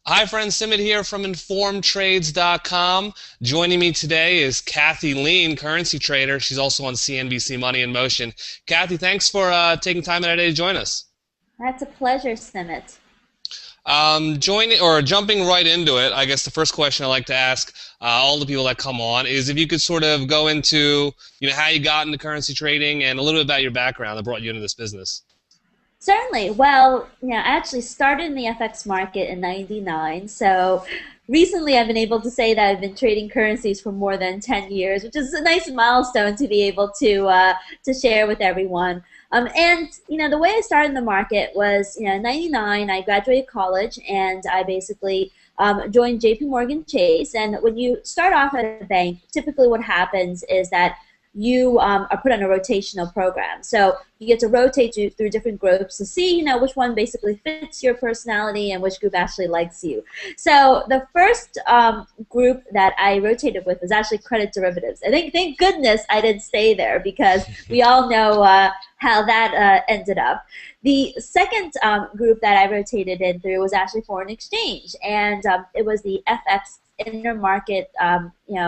Hi friends, Simit here from informedtrades.com. Joining me today is Kathy Lien, currency trader. She's also on CNBC Money in Motion. Kathy, thanks for taking time out of the day to join us. That's a pleasure, Simit. Joining or jumping right into it, I guess the first question I like to ask all the people that come on is if you could sort of go into, how you got into currency trading and a little bit about your background that brought you into this business. Certainly. Well, I actually started in the FX market in '99. So recently I've been able to say that I've been trading currencies for more than 10 years, which is a nice milestone to be able to share with everyone. And the way I started in the market was, in '99 I graduated college and I basically joined JP Morgan Chase. And when you start off at a bank, typically what happens is that you are put on a rotational program. So you get to rotate through different groups to see, which one basically fits your personality and which group actually likes you. So the first group that I rotated with was actually credit derivatives. I think, thank goodness I didn't stay there because we all know how that ended up. The second group that I rotated in through was actually foreign exchange, and it was the FX intermarket,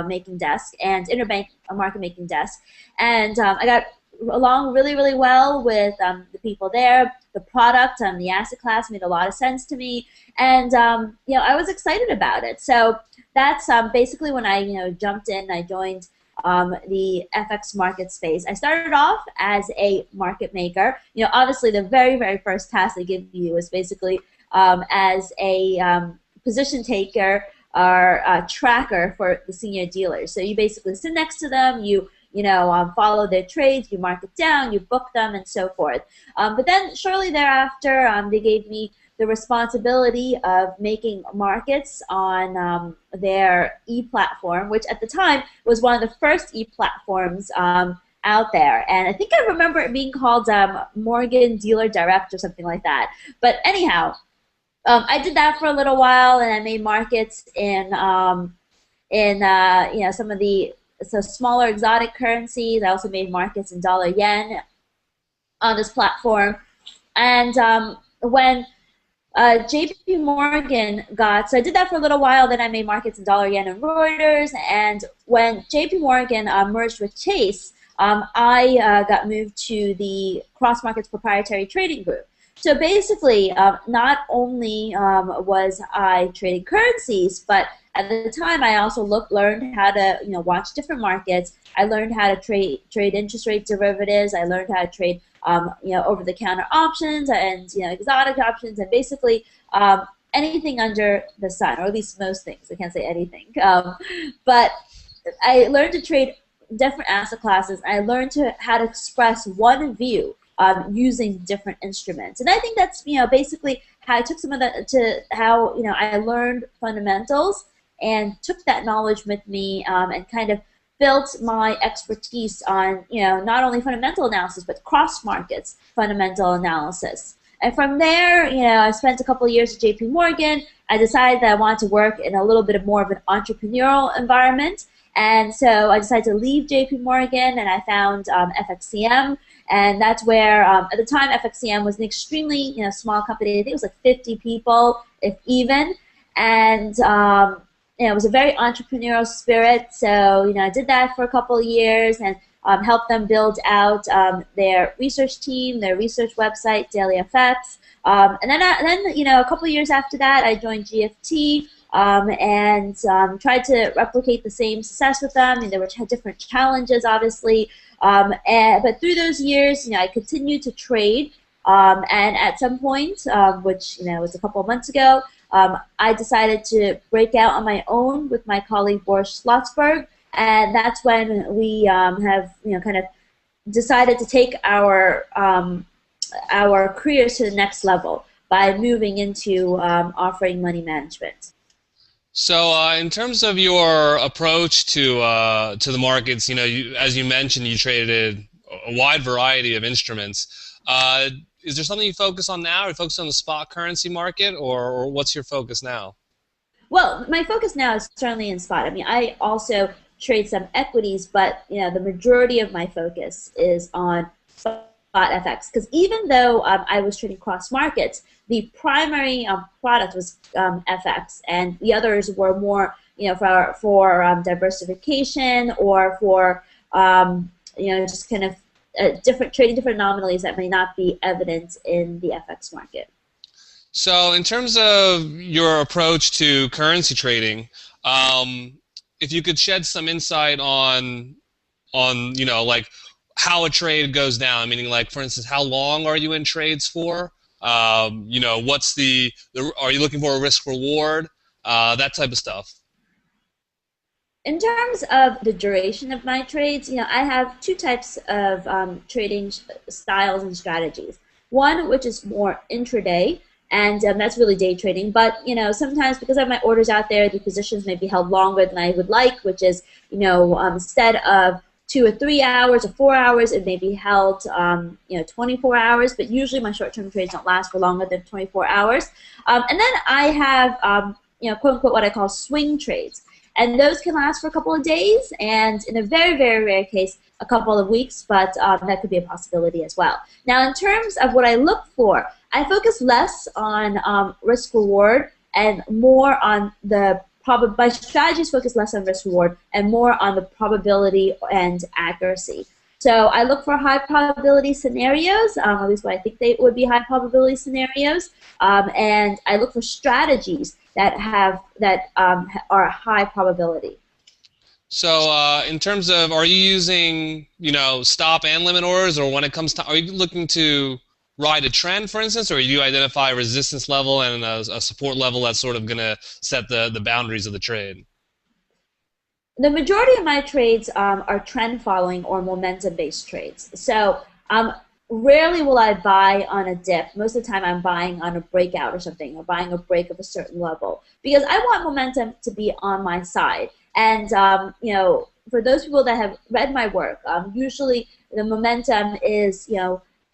making desk and interbank market making desk, and I got along really, really well with the people there. The product, the asset class made a lot of sense to me, and I was excited about it. So that's basically when I jumped in. I joined the FX market space. I started off as a market maker. Obviously the very, very first task they give you is basically as a position taker or tracker for the senior dealers. So you basically sit next to them, you follow their trades, you mark it down, you book them, and so forth. But then shortly thereafter, they gave me the responsibility of making markets on their e-platform, which at the time was one of the first e-platforms out there. And I think I remember it being called Morgan Dealer Direct or something like that. But anyhow, I did that for a little while, and I made markets in some of the smaller exotic currencies. I also made markets in dollar yen on this platform. And when JP Morgan so I did that for a little while, then I made markets in dollar yen and Reuters. And when JP Morgan merged with Chase, I got moved to the Cross Markets Proprietary Trading Group. So basically, not only was I trading currencies, but at the time I also learned how to watch different markets. I learned how to trade interest rate derivatives. I learned how to trade over-the-counter options and exotic options, and basically anything under the sun, or at least most things. I can't say anything, but I learned to trade different asset classes. I learned how to express one view using different instruments. And I think that's basically how I took some of that to how I learned fundamentals and took that knowledge with me and kind of built my expertise on not only fundamental analysis but cross markets fundamental analysis. And from there, I spent a couple of years at JP Morgan. I decided that I wanted to work in a little bit more of an entrepreneurial environment. And so I decided to leave JP Morgan, and I found FXCM. And that's where, at the time, FXCM was an extremely small company. I think it was like 50 people, if even. And it was a very entrepreneurial spirit. So I did that for a couple of years and helped them build out their research team, their research website, Daily FX. And then a couple of years after that, I joined GFT. And tried to replicate the same success with them. There were different challenges, obviously, but through those years, I continued to trade. And at some point, which was a couple of months ago, I decided to break out on my own with my colleague Boris Schlotzberg, and that's when we have kind of decided to take our careers to the next level by moving into offering money management. So, in terms of your approach to the markets, as you mentioned, you traded a wide variety of instruments. Is there something you focus on now? Are you focused on the spot currency market, or what's your focus now? Well, my focus now is certainly in spot. I mean, I also trade some equities, but the majority of my focus is on spot FX, because even though I was trading cross markets, the primary product was FX, and the others were more, for diversification or for just kind of different anomalies that may not be evident in the FX market. So, in terms of your approach to currency trading, if you could shed some insight on like how a trade goes down, meaning like, for instance, how long are you in trades for? What's are you looking for a risk reward? That type of stuff. In terms of the duration of my trades, I have two types of trading styles and strategies. One, which is more intraday, and that's really day trading. But sometimes because I have my orders out there, the positions may be held longer than I would like, which is instead of 2 or 3 hours or 4 hours, it may be held 24 hours. But usually my short-term trades don't last for longer than 24 hours. And then I have quote unquote what I call swing trades. And those can last for a couple of days, and in a very, very rare case, a couple of weeks, but that could be a possibility as well. Now, in terms of what I look for, I focus less on risk-reward and more on my strategies focus less on risk-reward and more on the probability and accuracy. So I look for high probability scenarios, at least what I think they would be high probability scenarios, and I look for strategies that are high probability. So in terms of, are you using stop and limit orders, or when it comes to, are you looking to ride a trend, for instance, or do you identify a resistance level and a support level that's sort of going to set the boundaries of the trade? The majority of my trades are trend following or momentum based trades. So rarely will I buy on a dip. Most of the time I'm buying on a breakout or something, or buying a break of a certain level, because I want momentum to be on my side. And for those people that have read my work, usually the momentum is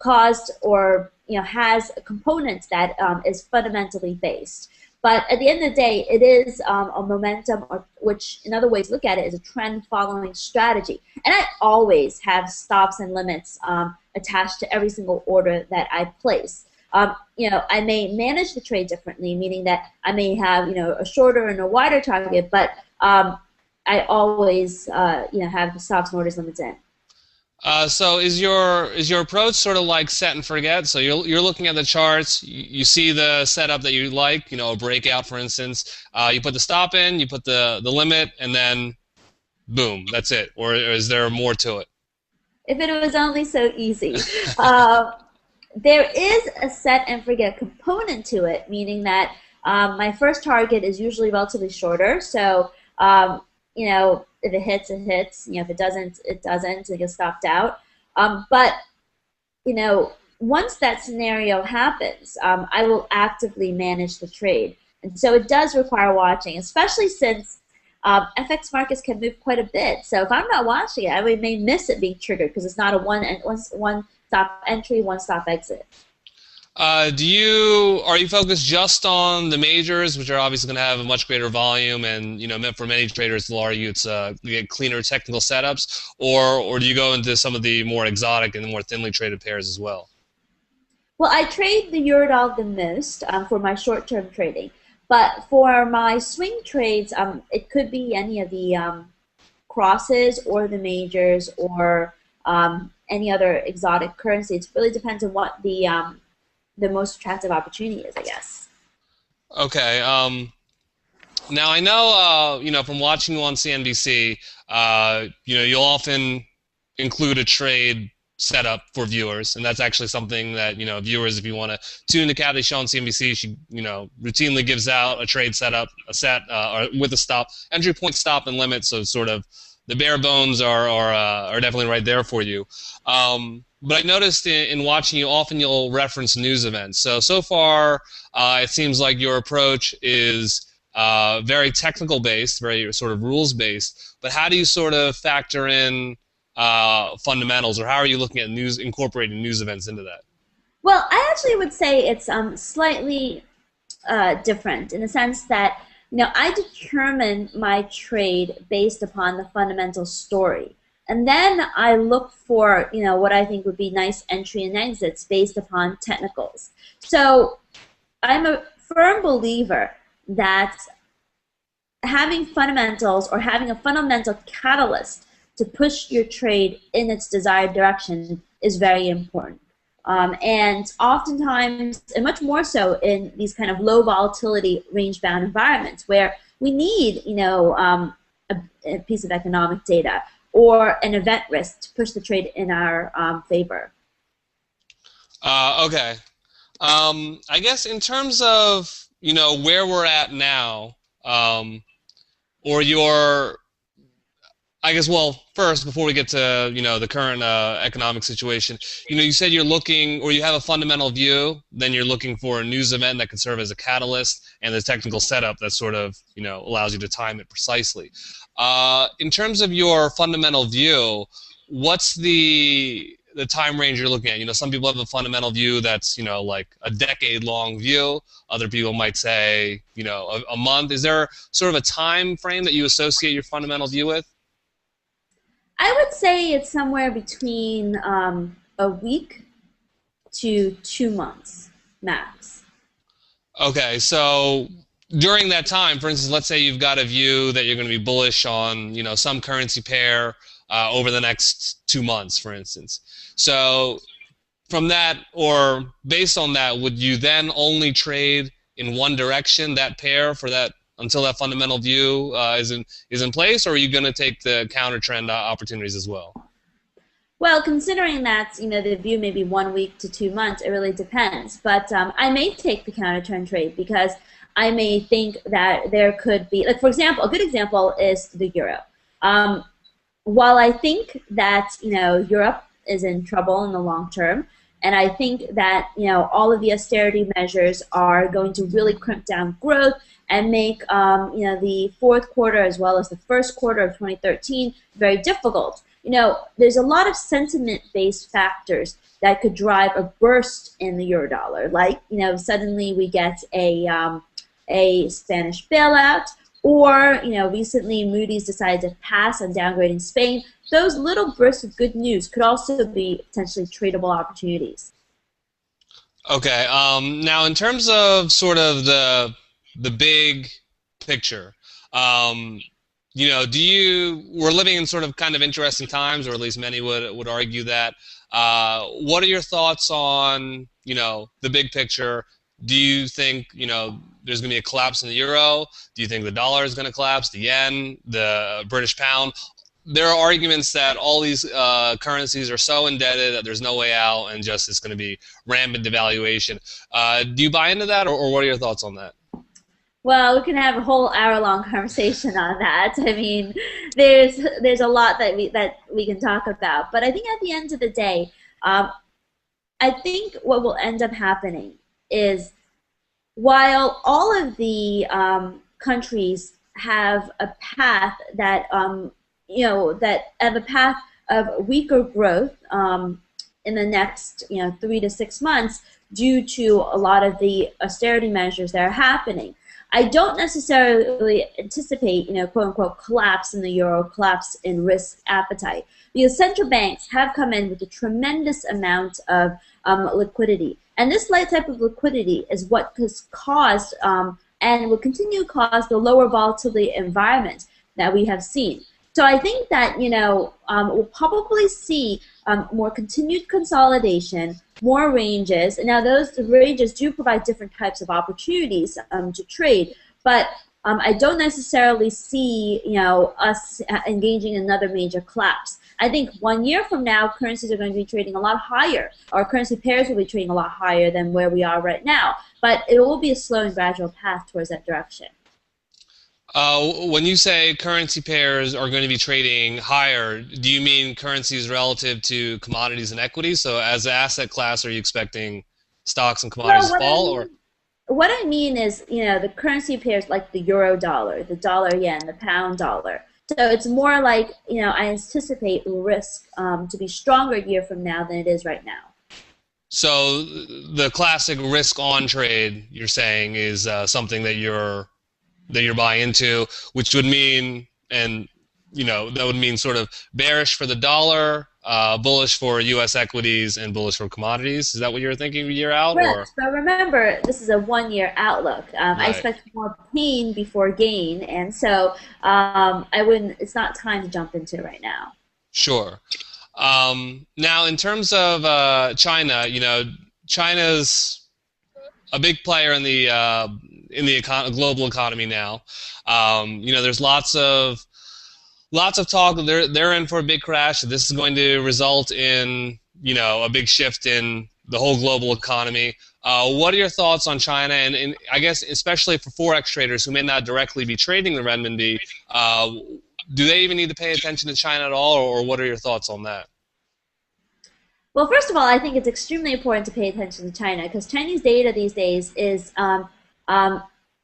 caused or has a component that is fundamentally based. But at the end of the day, it is a momentum, which in other ways look at it as a trend following strategy. And I always have stops and limits attached to every single order that I place. I may manage the trade differently, meaning that I may have a shorter and a wider target, but I always have the stops and orders limits in. So is your approach sort of like set and forget? So you're looking at the charts, you see the setup that you like, a breakout, for instance. You put the stop in, you put the limit, and then boom, that's it. Or is there more to it? If it was only so easy. There is a set and forget component to it, meaning that my first target is usually relatively shorter. So if it hits, it hits. If it doesn't, it doesn't. It gets stopped out. But once that scenario happens, I will actively manage the trade, and so it does require watching, especially since FX markets can move quite a bit. So if I'm not watching it, I may miss it being triggered because it's not a one stop entry, one stop exit. Are you focused just on the majors, which are obviously going to have a much greater volume, and for many traders, they'll argue it's you get cleaner technical setups, or do you go into some of the more exotic and the more thinly traded pairs as well? Well, I trade the Eurodollar the most for my short-term trading, but for my swing trades, it could be any of the crosses or the majors or any other exotic currency. It really depends on what the most attractive opportunity is, I guess. Okay. Now I know, from watching you on CNBC, you'll often include a trade setup for viewers, and that's actually something that viewers, if you want to tune to Kathy Shaw on CNBC, she routinely gives out a trade setup, a set or with a stop, entry point, stop, and limit. So sort of the bare bones are definitely right there for you. But I noticed in watching you, often you'll reference news events. So far, it seems like your approach is very technical based, very sort of rules based. But how do you sort of factor in fundamentals, or how are you looking at incorporating news events into that? Well, I actually would say it's slightly different in the sense that I determine my trade based upon the fundamental story. And then I look for, what I think would be nice entry and exits based upon technicals. So I'm a firm believer that having fundamentals or having a fundamental catalyst to push your trade in its desired direction is very important. And oftentimes, and much more so in these kind of low volatility range-bound environments where we need, a piece of economic data or an event risk to push the trade in our favor. Okay. I guess in terms of, where we're at now, or your, I guess, well, first, before we get to, the current economic situation, you said you're looking, or you have a fundamental view, then you're looking for a news event that can serve as a catalyst, and the technical setup that sort of, allows you to time it precisely. In terms of your fundamental view, what's the time range you're looking at? Some people have a fundamental view that's, like a decade-long view. Other people might say, a month. Is there sort of a time frame that you associate your fundamental view with? I would say it's somewhere between a week to 2 months max. Okay, so during that time, for instance, let's say you've got a view that you're going to be bullish on, some currency pair over the next 2 months, for instance. So from that, or based on that, would you then only trade in one direction, that pair, for that until that fundamental view is in place, or are you going to take the counter trend opportunities as well? Well, considering that the view may be 1 week to 2 months, it really depends. But I may take the counter trend trade because I may think that there could be, like, for example, a good example is the euro. While I think that Europe is in trouble in the long term, and I think that all of the austerity measures are going to really crimp down growth and make the fourth quarter as well as the first quarter of 2013 very difficult. There's a lot of sentiment-based factors that could drive a burst in the euro dollar, like suddenly we get a Spanish bailout, or recently Moody's decided to pass on downgrading Spain. Those little bursts of good news could also be potentially tradable opportunities. Okay. Now, in terms of sort of the big picture, we're living in sort of kind of interesting times, or at least many would argue that. What are your thoughts on, the big picture? Do you think, there's going to be a collapse in the euro? Do you think the dollar is going to collapse, the yen, the British pound? There are arguments that all these currencies are so indebted that there's no way out, and just it's going to be rampant devaluation. Do you buy into that, or what are your thoughts on that? Well, we can have a whole hour-long conversation on that. I mean, there's a lot that we can talk about. But I think at the end of the day, I think what will end up happening is, while all of the countries have a path that that have a path of weaker growth in the next 3 to 6 months due to a lot of the austerity measures that are happening, I don't necessarily anticipate, quote unquote, collapse in the euro, collapse in risk appetite, because central banks have come in with a tremendous amount of liquidity. And this light type of liquidity is what has caused and will continue to cause the lower volatility environment that we have seen. So I think that we'll probably see more continued consolidation, more ranges. And now those ranges do provide different types of opportunities to trade, but I don't necessarily see us engaging in another major collapse. I think 1 year from now, currencies are going to be trading a lot higher, or currency pairs will be trading a lot higher than where we are right now. But it will be a slow and gradual path towards that direction. When you say currency pairs are going to be trading higher, do you mean currencies relative to commodities and equities? So as an asset class, are you expecting stocks and commodities to fall? What I mean is, the currency pairs like the euro dollar, the dollar yen, the pound dollar. So it's more like, I anticipate risk to be stronger a year from now than it is right now. So the classic risk-on trade, you're saying, is something that you're buying into, which would mean, and that would mean sort of bearish for the dollar, bullish for U.S. equities, and bullish for commodities. Is that what you're thinking a year out, or? Correct. But remember, this is a 1 year outlook. I Right. expect more pain before gain, and so I wouldn't. It's not time to jump into it right now. Sure. Now, in terms of China, China's a big player in the global economy now. There's lots of talk. They're in for a big crash. This is going to result in a big shift in the whole global economy. What are your thoughts on China, and I guess especially for Forex traders who may not directly be trading the renminbi? Do they even need to pay attention to China at all, or what are your thoughts on that? Well, first of all, I think it's extremely important to pay attention to China because Chinese data these days is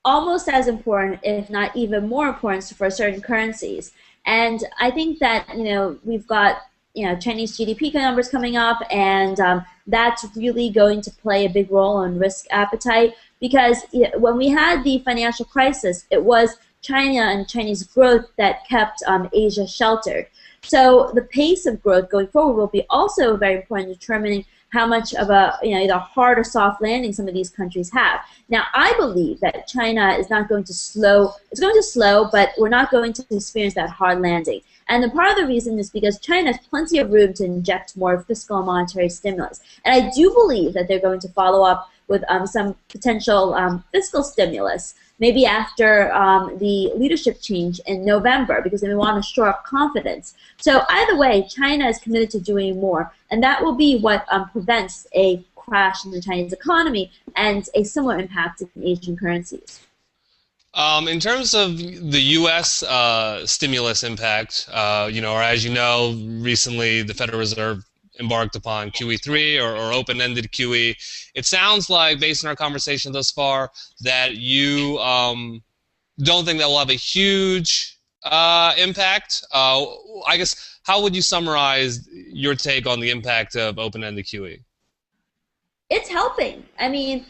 almost as important, if not even more important, for certain currencies. And I think that we've got Chinese GDP numbers coming up, and that's really going to play a big role in risk appetite because when we had the financial crisis, it was China and Chinese growth that kept Asia sheltered. So the pace of growth going forward will be also very important in determining how much of a either hard or soft landing some of these countries have. Now, I believe that China is not going to slow. It's going to slow, but we're not going to experience that hard landing. And the part of the reason is because China has plenty of room to inject more fiscal and monetary stimulus. And I do believe that they're going to follow up with some potential fiscal stimulus, maybe after the leadership change in November, because they want to shore up confidence. So either way, China is committed to doing more, and that will be what prevents a crash in the Chinese economy and a similar impact in Asian currencies. In terms of the U.S. Stimulus impact, or as you know, recently the Federal Reserve embarked upon QE3 or open-ended QE. It sounds like, based on our conversation thus far, that you don't think that will have a huge impact. I guess, how would you summarize your take on the impact of open-ended QE? It's helping. I mean,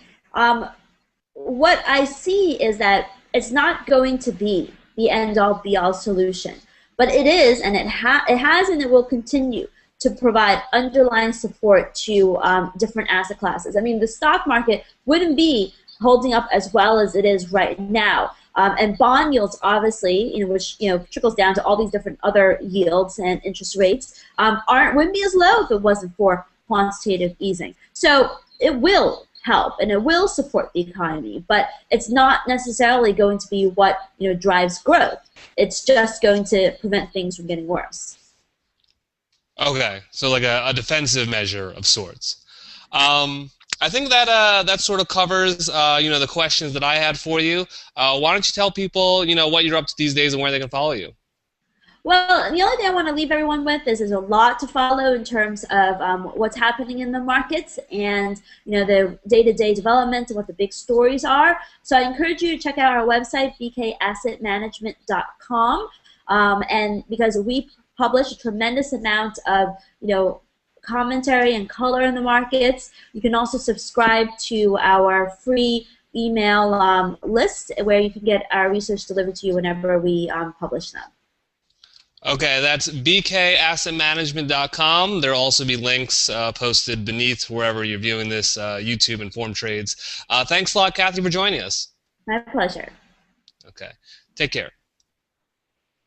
what I see is that it's not going to be the end-all, be-all solution, but it is, and it has, and it will continue to provide underlying support to different asset classes. I mean, the stock market wouldn't be holding up as well as it is right now. And bond yields, obviously, which trickles down to all these different other yields and interest rates, wouldn't be as low if it wasn't for quantitative easing. So it will help and it will support the economy, but it's not necessarily going to be what drives growth. It's just going to prevent things from getting worse. Okay, so like a defensive measure of sorts. I think that that sort of covers the questions that I had for you. Why don't you tell people what you're up to these days and where they can follow you? Well, the only thing I want to leave everyone with is there's a lot to follow in terms of what's happening in the markets and the day-to-day development and what the big stories are. So I encourage you to check out our website, bkassetmanagement.com, and because we publish a tremendous amount of commentary and color in the markets. You can also subscribe to our free email list where you can get our research delivered to you whenever we publish them. Okay, that's bkassetmanagement.com. There will also be links posted beneath wherever you're viewing this YouTube Informed Trades. Thanks a lot, Kathy, for joining us. My pleasure. Okay, take care.